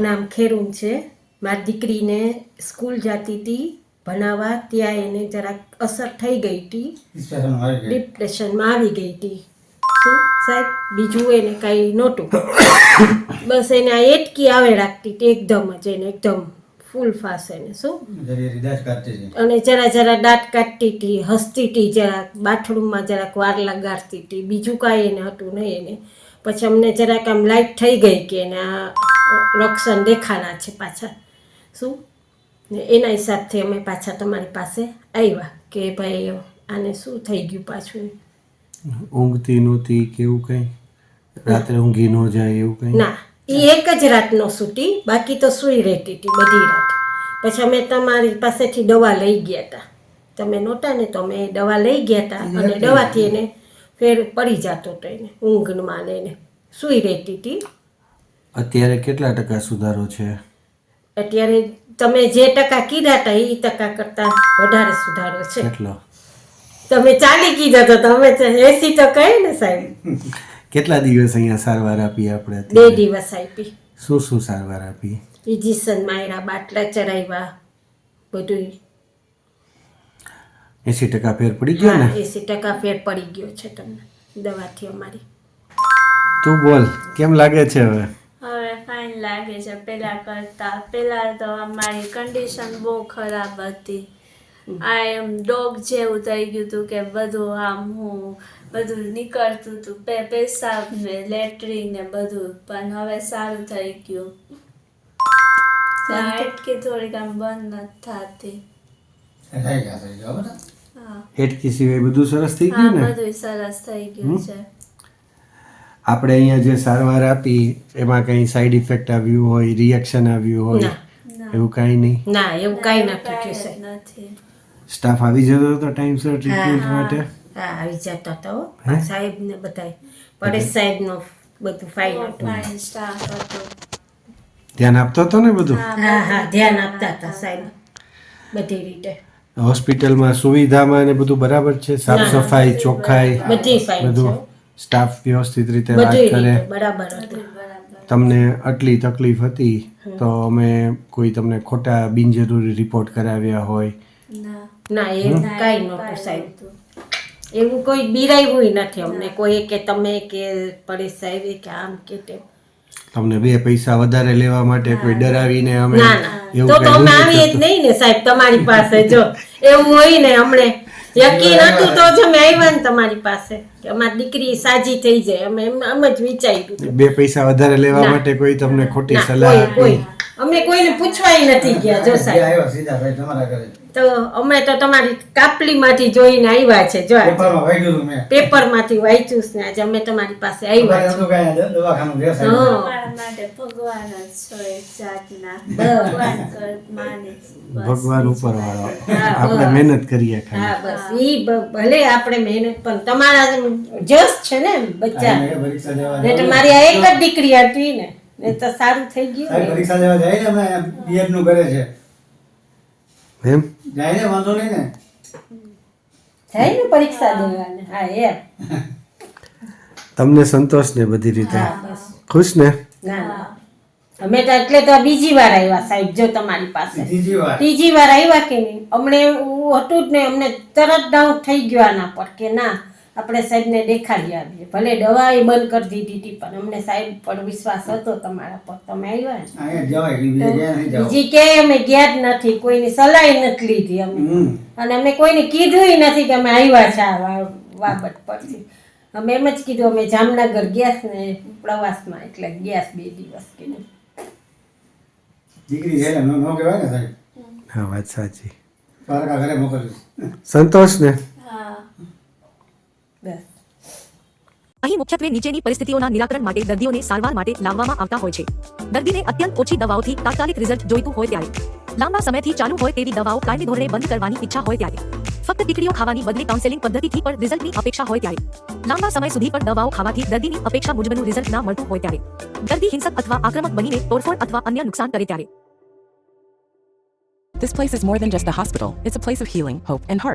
નામ ખેરુન છે. મારી દીકરીને સ્કૂલ જતી હતી ભણાવવા, ત્યાં એને જરાક અસર થઈ ગઈ હતી, ડિપ્રેશનમાં આવી ગઈ હતી. શું સાહેબ, બીજું એને કાંઈ નહોતું. બસ એને આ એટકી આવે રાખતી હતી એકદમ જ, એને એકદમ ફૂલ ફાસ એને શું, અને જરા દાંત કાઢતી હતી, હસતી હતી, જરાક બાથરૂમમાં જરાક વાર લગાડતી હતી, બીજું કાંઈ એને હતું નહીં એને. પછી અમને જરાક આમ લાઈટ થઈ ગઈ કે એના લક્ષણ દેખાણા છે પાછા શું, ને એના હિસાબથી અમે પાછા તમારી પાસે આવ્યા કે ભાઈ આને શું થઈ ગયું પાછું. ઊંઘતી નહોતી કે એવું કંઈ, રાત્રે ઊંઘી ન જાય એવું કંઈ? ના, એ એક જ રાતનો સૂતી, બાકી તો સૂઈ રહેતી હતી બધી રાત. પછી અમે તમારી પાસેથી દવા લઈ ગયા હતા, તમે નહોતા ને તો અમે દવા લઈ ગયા હતા, અને દવાથી એને ફેર પડી જતો હતો, એને ઊંઘમાં ને એને સૂઈ રહેતી હતી. અત્યારે કેટલા ટકા સુધારો છે? અત્યારે તમે જે ટકા કીધા હતા એ ટકા કરતાં વધારે સુધારો છે. કેટલો? તમે 40 કીધા તો તમે 80 તો કહે ને સાહેબ. કેટલા દિવસ અહીંયા સારવાર આપી આપણે? 2 દિવસ આપી. શું સારવાર આપી? ઇન્જેક્શન માર્યા, બાટલા ચડાવ્યા, બધું. 80% ફેર પડી ગયો ને? 80% ફેર પડી ગયો છે તમને દવાથી અમારી. તું બોલ, કેમ લાગે છે હવે? હવે ફાઇન લાગે છે પહેલા કરતાં. પહેલાં તો અમારી કન્ડિશન બહુ ખરાબ હતી. આ એમ ડોગ જેવું થઈ ગયું હતું કે બધું આમ હું બધું નીકળતું હતું, પેશાબ ને લેટ્રિન ને બધું, પણ હવે સારું થઈ ગયું. એટકી થોડીક આમ બંધ નથી થતી. હા, એટકી સિવાય બધું સરસ થઈ હા, ગયું ને? બધું સરસ થઈ ગયું છે. આપણે અહીંયા જે સારવાર આપી એમાં કંઈ સાઈડ ઇફેક્ટ આવ્યું હોય, રિએક્શન આવ્યું હોય, એવું કાંઈ નહીં? ના, એવું કાંઈ નથી થયું કાંઈ સાહેબ. નથી. સ્ટાફ આવી જતો હતો ટાઈમસર ટ્રીટમેન્ટ માટે? હા, આવી જતા હતા હો. સાહેબ ને બધાય, પરેશ સાહેબ નો બધું ફાઇન હતું. ફાઇન સ્ટાફ હતો. ધ્યાન આપતો હતો ને બધું? હા, ધ્યાન આપતા હતા સાહેબ બધી રીતે. હોસ્પિટલમાં સુવિધામાં ને બધું બરાબર છે? સાફ સફાઈ, ચોખ્ખાઈ બધી ફાઇન છે, બધું? સ્ટાફ વ્યવસ્થિત રીતે વાત બધી કરે? રીતે બરાબર હતું. તમને આટલી તકલીફ હતી તો અમે કોઈ તમને ખોટા બિનજરૂરી રિપોર્ટ કરાવ્યા હોય? ના, ના, એવું કાંઈ નહોતું સાહેબ. એવું કોઈ બિરાયું નથી અમને કોઈ કે તમે કે પરેશ સાહેબ કે આમ કે તેમ. તમને 2 પૈસા વધારે લેવા માટે કોઈ ડરાવીને અમે ના, ના, એવું તો કાંઈ અમે નથી આવીએ જ થતું? નહીં ને સાહેબ તમારી પાસે. જો એવું હોય ને, અમને યકીન હતું તો જ અમે આવ્યા ને તમારી પાસે કે અમારી દીકરી સાજી થઈ જાય. અમે એમ જ વિચાર્યું હતું. 2 પૈસા વધારે લેવા માટે કોઈ તમને ખોટી ના, સલાહ કોઈ આપી? અમે કોઈને પૂછવાય નથી ગયા. જો સાહેબ, તો અમે તો તમારી કાપલીમાંથી જોઈને આવ્યા છે. જો પેપરમાંથી વાંચ્યું છે ને આજે અમે તમારી પાસે આવ્યા છે. અમારા માટે ભગવાન જ છો એક જાતના. ભગવાન તો માનીશ. બસ. ભગવાન ઉપરવાળો, હા, આપણે બસ. મહેનત કરીએ હા, ખાલી. બસ ઈ ભલે આપણે મહેનત, પણ તમારા જસ છે ને બચ્ચા. ને તો મારી આ એક જ દીકરી હતી ને, એ તો સારું થઈ ગયું ને. પરીક્ષા લેવા જાય ને, અમે બીએડ નું કરે છે, એમ? જાય ને, વાંધો નહીં ને. થાય ને પરીક્ષા દેવાને. હા, એમ. તમને સંતોષ ને બધી રીતે? હા, બસ. ખુશ ને? ના, ના. અમે તો એટલે તો બીજી વાર આવ્યા સાહેબ. જો તમારી પાસે ત્રીજી વાર ત્રીજી વાર આવ્યા કે નહીં, અમને એવું હતું જ ને, અમને તરત ડાઉટ થઈ ગયો આના પર કે ના આપણે સાહેબને દેખાડી આવીએ. ભલે દવા એ બંધ કરી દીધી હતી, પણ અમને સાહેબ પર વિશ્વાસ હતો તમારા પર. તમે આવ્યા ને અહીંયા જવાય, બીજે ક્યાં નહીં જવાય. બીજી કે અમે ગયા જ નથી, કોઈની સલાહ નથી લીધી અમે, અને અમે કોઈને કીધું નથી કે અમે આવ્યા છે આ બાબત પરથી. અમે એમ જ કીધું અમે જામનગર ગયા ને પ્રવાસમાં, એટલે ગયા 2 દિવસ કીધું. દીકરી છે ને, નો કહેવાય ને સાહેબ. હા, વાત સાચી. પારકા ઘરે મોકલીશ. સંતોષ ને? હા. બસ. અહીં મુખ્યત્વે નીચેની પરિસ્થિતિઓના નિરાકરણ માટે દર્દીઓને સારવાર માટે લાવવામાં આવતા હોય છે. દર્દીને અત્યંત ઓછી દવાઓથી તાત્કાલિક રિઝલ્ટ જોઈતું હોય ત્યારે, લાંબા સમયથી ચાલુ હોય તેવી દવાઓ કાયમી ધોરણે બંધ કરવાની ઈચ્છા હોય ત્યારે, ફક્ત ટીકડીઓ ખાવાની બદલે કાઉન્સેલિંગ પદ્ધતિથી પણ રિઝલ્ટની અપેક્ષા હોય ત્યારે, લાંબા સમય સુધી પણ દવાઓ ખાવાથી દર્દીની અપેક્ષા મુજબનું રિઝલ્ટ ના મળતું હોય ત્યારે, દર્દી હિંસક અથવા આક્રમક બનીને તોડફોડ અથવા અન્ય નુકસાન કરે ત્યારે. This place is more than just a hospital. It's a place of healing, hope, and heart.